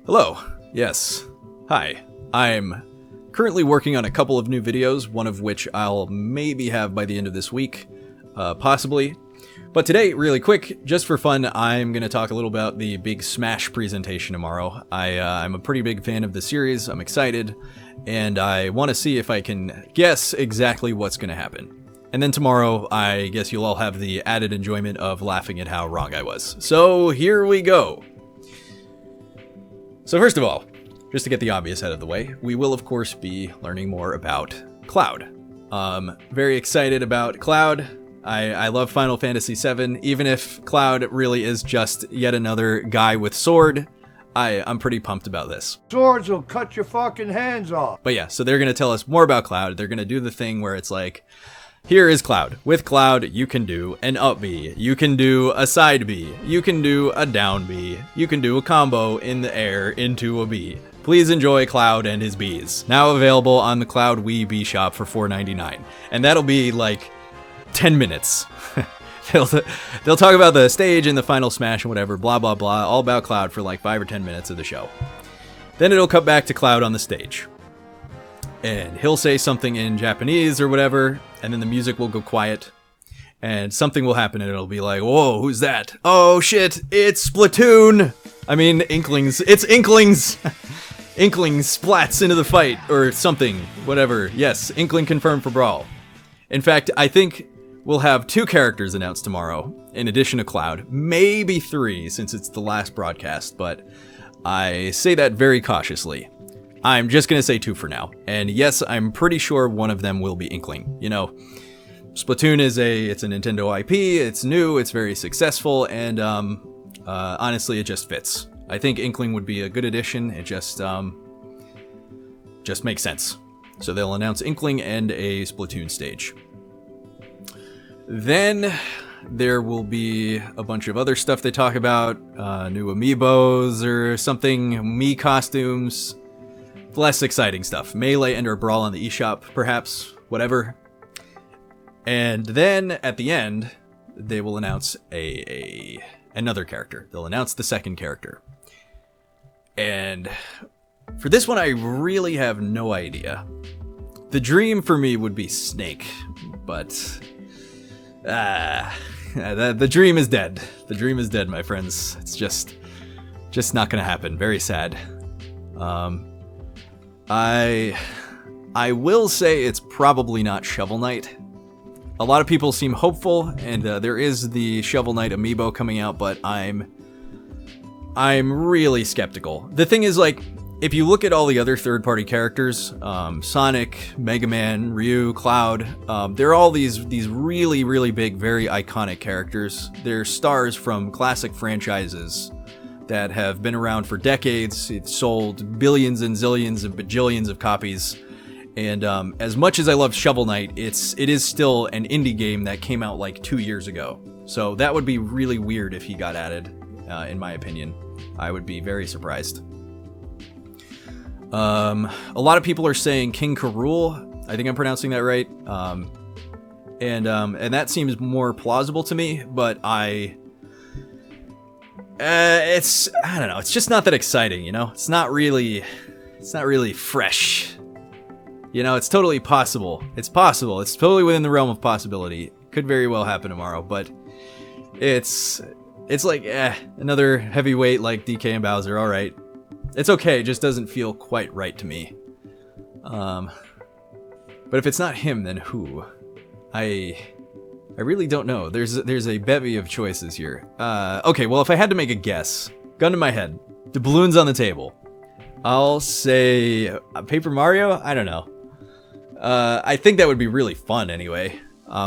Hello. Yes. Hi. I'm currently working on a couple of new videos, one of which I'll maybe have by the end of this week, possibly. But today, really quick, just for fun, I'm going to talk a little about the big Smash presentation tomorrow. I'm a pretty big fan of the series, I'm excited, and I want to see if I can guess exactly what's going to happen. And then tomorrow, I guess you'll all have the added enjoyment of laughing at how wrong I was. So here we go. So first of all, just to get the obvious out of the way, we will of course be learning more about Cloud. Very excited about Cloud. I love Final Fantasy VII, even if Cloud really is just yet another guy with sword. I'm pretty pumped about this. Swords will cut your fucking hands off. But yeah, so they're going to tell us more about Cloud. They're going to do the thing where it's like, here is Cloud. With Cloud, you can do an up B, you can do a side B, you can do a down B, you can do a combo in the air into a B. Please enjoy Cloud and his Bs. Now available on the Cloud Wii B shop for $4.99. And that'll be like 10 minutes. They'll talk about the stage and the final Smash and whatever, blah, blah, blah, all about Cloud for like 5 or 10 minutes of the show. Then it'll cut back to Cloud on the stage. And he'll say something in Japanese or whatever, and then the music will go quiet, and something will happen, and it'll be like, whoa, who's that? Oh shit, it's Splatoon! I mean, Inklings. It's Inklings! Inklings splats into the fight, or something, whatever. Yes, Inkling confirmed for Brawl. In fact, I think we'll have 2 characters announced tomorrow, in addition to Cloud. Maybe 3, since it's the last broadcast, but I say that very cautiously. I'm just going to say 2 for now. And yes, I'm pretty sure one of them will be Inkling. You know, Splatoon it's a Nintendo IP, it's new, it's very successful, and honestly, it just fits. I think Inkling would be a good addition. It just makes sense. So they'll announce Inkling and a Splatoon stage. Then there will be a bunch of other stuff they talk about, new amiibos or something, Mii costumes. Less exciting stuff. Melee and or Brawl on the eShop, perhaps. Whatever. And then, at the end, they will announce another character. They'll announce the second character. And for this one, I really have no idea. The dream for me would be Snake, but the dream is dead. The dream is dead, my friends. It's just not gonna happen. Very sad. I will say it's probably not Shovel Knight. A lot of people seem hopeful, and there is the Shovel Knight amiibo coming out, but I'm really skeptical. The thing is, like, if you look at all the other third-party characters, Sonic, Mega Man, Ryu, Cloud, they're all these really, really big, very iconic characters. They're stars from classic franchises that have been around for decades. It's sold billions and zillions and bajillions of copies. And as much as I love Shovel Knight, it is still an indie game that came out like 2 years ago. So that would be really weird if he got added, in my opinion. I would be very surprised. A lot of people are saying King K. Rool. I think I'm pronouncing that right. And that seems more plausible to me, but I don't know, it's just not that exciting, you know? It's not really fresh. You know, it's totally possible. It's possible. It's totally within the realm of possibility. Could very well happen tomorrow, but it's like, another heavyweight like DK and Bowser, alright. It's okay, it just doesn't feel quite right to me. But if it's not him, then who? I really don't know. There's a bevy of choices here. Okay, well, if I had to make a guess, gun to my head, the balloons on the table, I'll say Paper Mario? I don't know. I think that would be really fun anyway.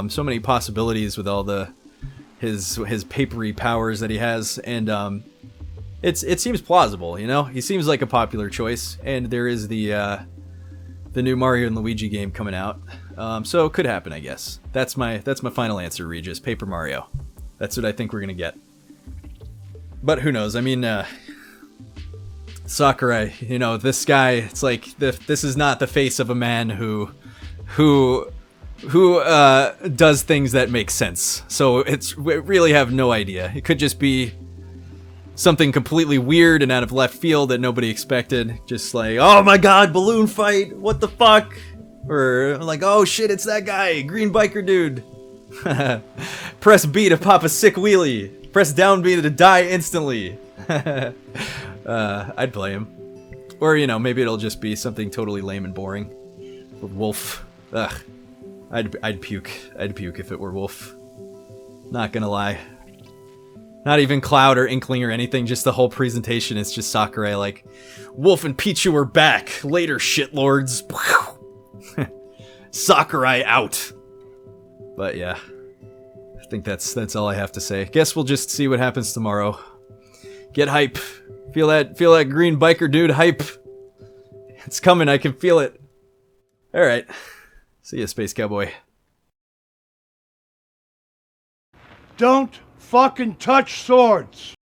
So many possibilities with all his papery powers that he has, and it seems plausible, you know? He seems like a popular choice, and there is the new Mario and Luigi game coming out. So it could happen, I guess. That's my final answer, Regis. Paper Mario. That's what I think we're gonna get. But who knows? I mean, Sakurai, you know, this guy, it's like, this is not the face of a man who does things that make sense. So we really have no idea. It could just be something completely weird and out of left field that nobody expected. Just like, oh my god, balloon fight, what the fuck? Or like, oh shit, it's that guy, green biker dude. Press B to pop a sick wheelie. Press down B to die instantly. I'd play him. Or, you know, maybe it'll just be something totally lame and boring. Wolf. Ugh. I'd puke. I'd puke if it were Wolf. Not gonna lie. Not even Cloud or Inkling or anything, just the whole presentation is just Sakurai like, Wolf and Pichu are back! Later, shitlords! Sakurai out! But yeah. I think that's all I have to say. Guess we'll just see what happens tomorrow. Get hype. Feel that green biker dude hype. It's coming, I can feel it. Alright. See ya, Space Cowboy. Don't fucking touch swords.